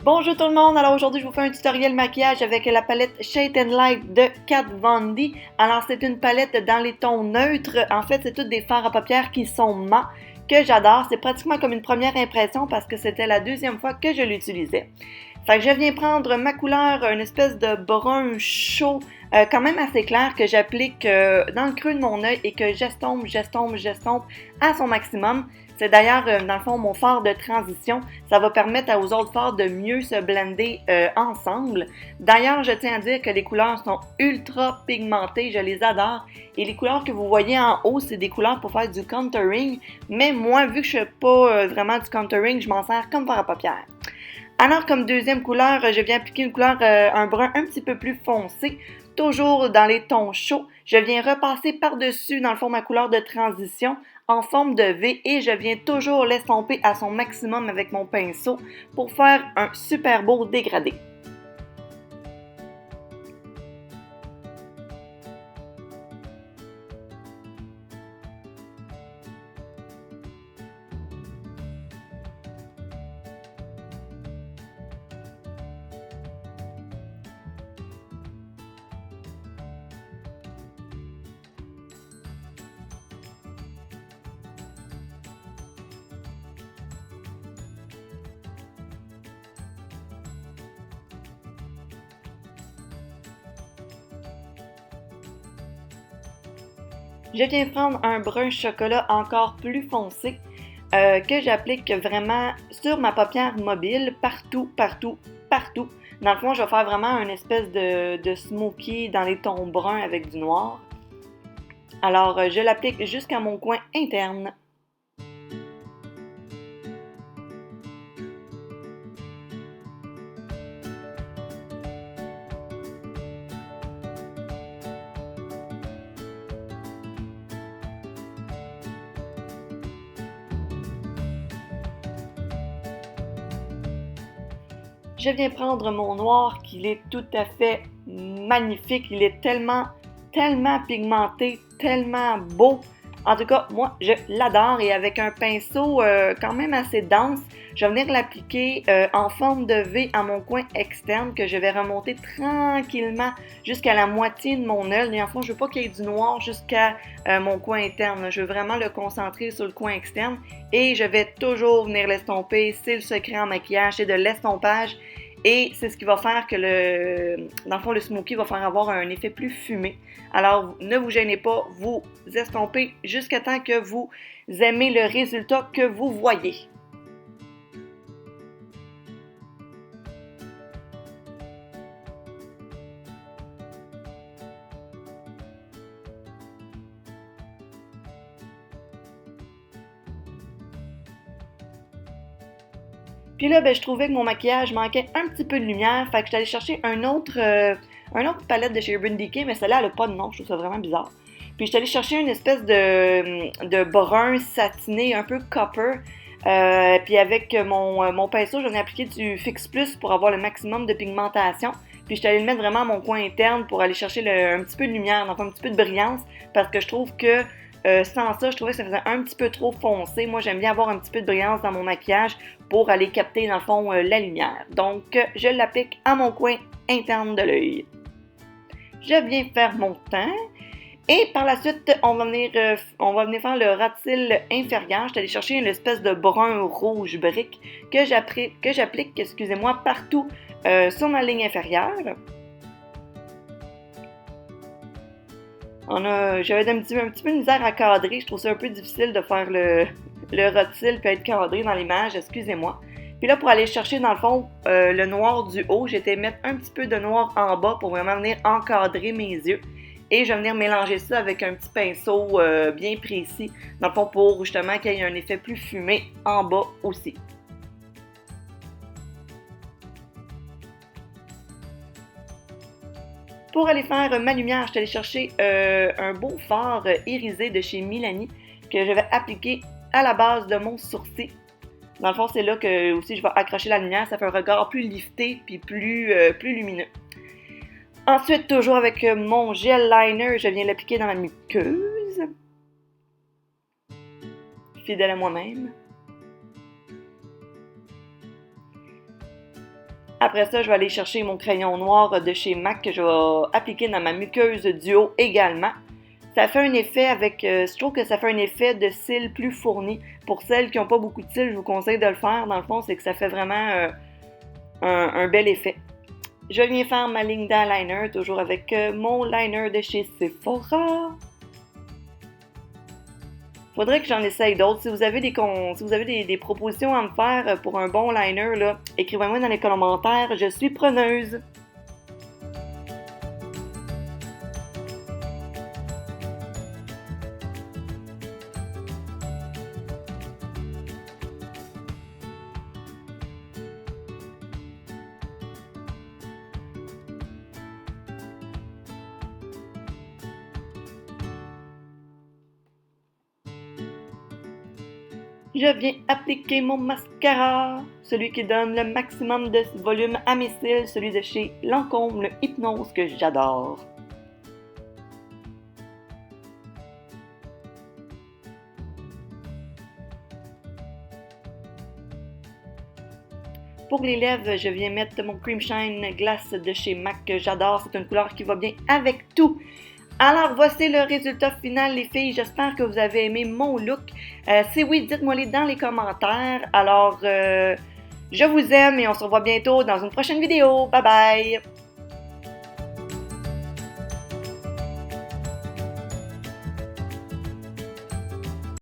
Bonjour tout le monde, alors aujourd'hui je vous fais un tutoriel maquillage avec la palette Shade and Light de Kat Von D. Alors c'est une palette dans les tons neutres, en fait c'est toutes des fards à paupières qui sont mat, que j'adore, c'est pratiquement comme une première impression parce que c'était la deuxième fois que je l'utilisais. Fait que je viens prendre ma couleur, une espèce de brun chaud, quand même assez clair que j'applique dans le creux de mon œil et que j'estompe à son maximum. C'est d'ailleurs, dans le fond, mon fard de transition. Ça va permettre aux autres fards de mieux se blender ensemble. D'ailleurs, je tiens à dire que les couleurs sont ultra pigmentées. Je les adore. Et les couleurs que vous voyez en haut, c'est des couleurs pour faire du contouring. Mais moi, vu que je ne fais pas vraiment du contouring, je m'en sers comme fard à paupières. Alors, comme deuxième couleur, je viens appliquer une couleur, un brun un petit peu plus foncé, toujours dans les tons chauds. Je viens repasser par-dessus, dans le fond, ma couleur de transition en forme de V et je viens toujours l'estomper à son maximum avec mon pinceau pour faire un super beau dégradé. Je viens prendre un brun chocolat encore plus foncé que j'applique vraiment sur ma paupière mobile, partout. Dans le fond, je vais faire vraiment une espèce de smoky dans les tons bruns avec du noir. Alors, je l'applique jusqu'à mon coin interne. Je viens prendre mon noir qui est tout à fait magnifique. Il est tellement pigmenté, tellement beau. En tout cas, moi, je l'adore et avec un pinceau quand même assez dense, je vais venir l'appliquer en forme de V à mon coin externe que je vais remonter tranquillement jusqu'à la moitié de mon œil. Et en fond, je ne veux pas qu'il y ait du noir jusqu'à mon coin interne. Je veux vraiment le concentrer sur le coin externe et je vais toujours venir l'estomper. C'est le secret en maquillage, c'est de l'estompage. Et c'est ce qui va faire que dans le fond, le smoky va faire avoir un effet plus fumé. Alors, ne vous gênez pas, vous estompez jusqu'à temps que vous aimez le résultat que vous voyez. Puis là, je trouvais que mon maquillage manquait un petit peu de lumière, fait que j'étais allée chercher un autre palette de chez Urban Decay, mais celle-là, elle n'a pas de nom, je trouve ça vraiment bizarre. Puis j'étais allée chercher une espèce de brun satiné, un peu copper. Puis avec mon pinceau, j'en ai appliqué du Fix Plus pour avoir le maximum de pigmentation. Puis j'étais allée le mettre vraiment à mon coin interne pour aller chercher un petit peu de lumière, donc un petit peu de brillance, parce que je trouve que sans ça, je trouvais que ça faisait un petit peu trop foncé. Moi, j'aime bien avoir un petit peu de brillance dans mon maquillage pour aller capter, dans le fond, la lumière. Donc, je l'applique à mon coin interne de l'œil. Je viens faire mon teint. Et par la suite, on va venir faire le ras de cils inférieur. Je suis allée chercher une espèce de brun rouge brique que j'applique, excusez-moi, partout sur ma ligne inférieure. J'avais un petit peu de misère à cadrer. Je trouve ça un peu difficile de faire le ras de cils puis être cadré dans l'image, excusez-moi. Puis là, pour aller chercher dans le fond le noir du haut, j'ai été mettre un petit peu de noir en bas pour vraiment venir encadrer mes yeux. Et je vais venir mélanger ça avec un petit pinceau bien précis, dans le fond pour justement qu'il y ait un effet plus fumé en bas aussi. Pour aller faire ma lumière, je suis allée chercher un beau fard irisé de chez Milani que je vais appliquer à la base de mon sourcil. Dans le fond, c'est là que aussi je vais accrocher la lumière, ça fait un regard plus lifté puis plus lumineux. Ensuite, toujours avec mon gel liner, je viens l'appliquer dans la muqueuse. Fidèle à moi-même. Après ça, je vais aller chercher mon crayon noir de chez MAC que je vais appliquer dans ma muqueuse duo également. Ça fait un effet avec, je trouve que ça fait un effet de cils plus fourni. Pour celles qui n'ont pas beaucoup de cils, je vous conseille de le faire. Dans le fond, c'est que ça fait vraiment un bel effet. Je viens faire ma ligne d'eyeliner, toujours avec mon liner de chez Sephora. Faudrait que j'en essaye d'autres. Si vous avez des propositions à me faire pour un bon liner, là, écrivez-moi dans les commentaires. Je suis preneuse. Je viens appliquer mon mascara, celui qui donne le maximum de volume à mes cils, celui de chez Lancôme, le Hypnose que j'adore. Pour les lèvres, je viens mettre mon Cream Shine Glass de chez MAC que j'adore, c'est une couleur qui va bien avec tout. Alors, voici le résultat final, les filles. J'espère que vous avez aimé mon look. Si oui, dites-moi-les dans les commentaires. Alors, je vous aime et on se revoit bientôt dans une prochaine vidéo. Bye bye!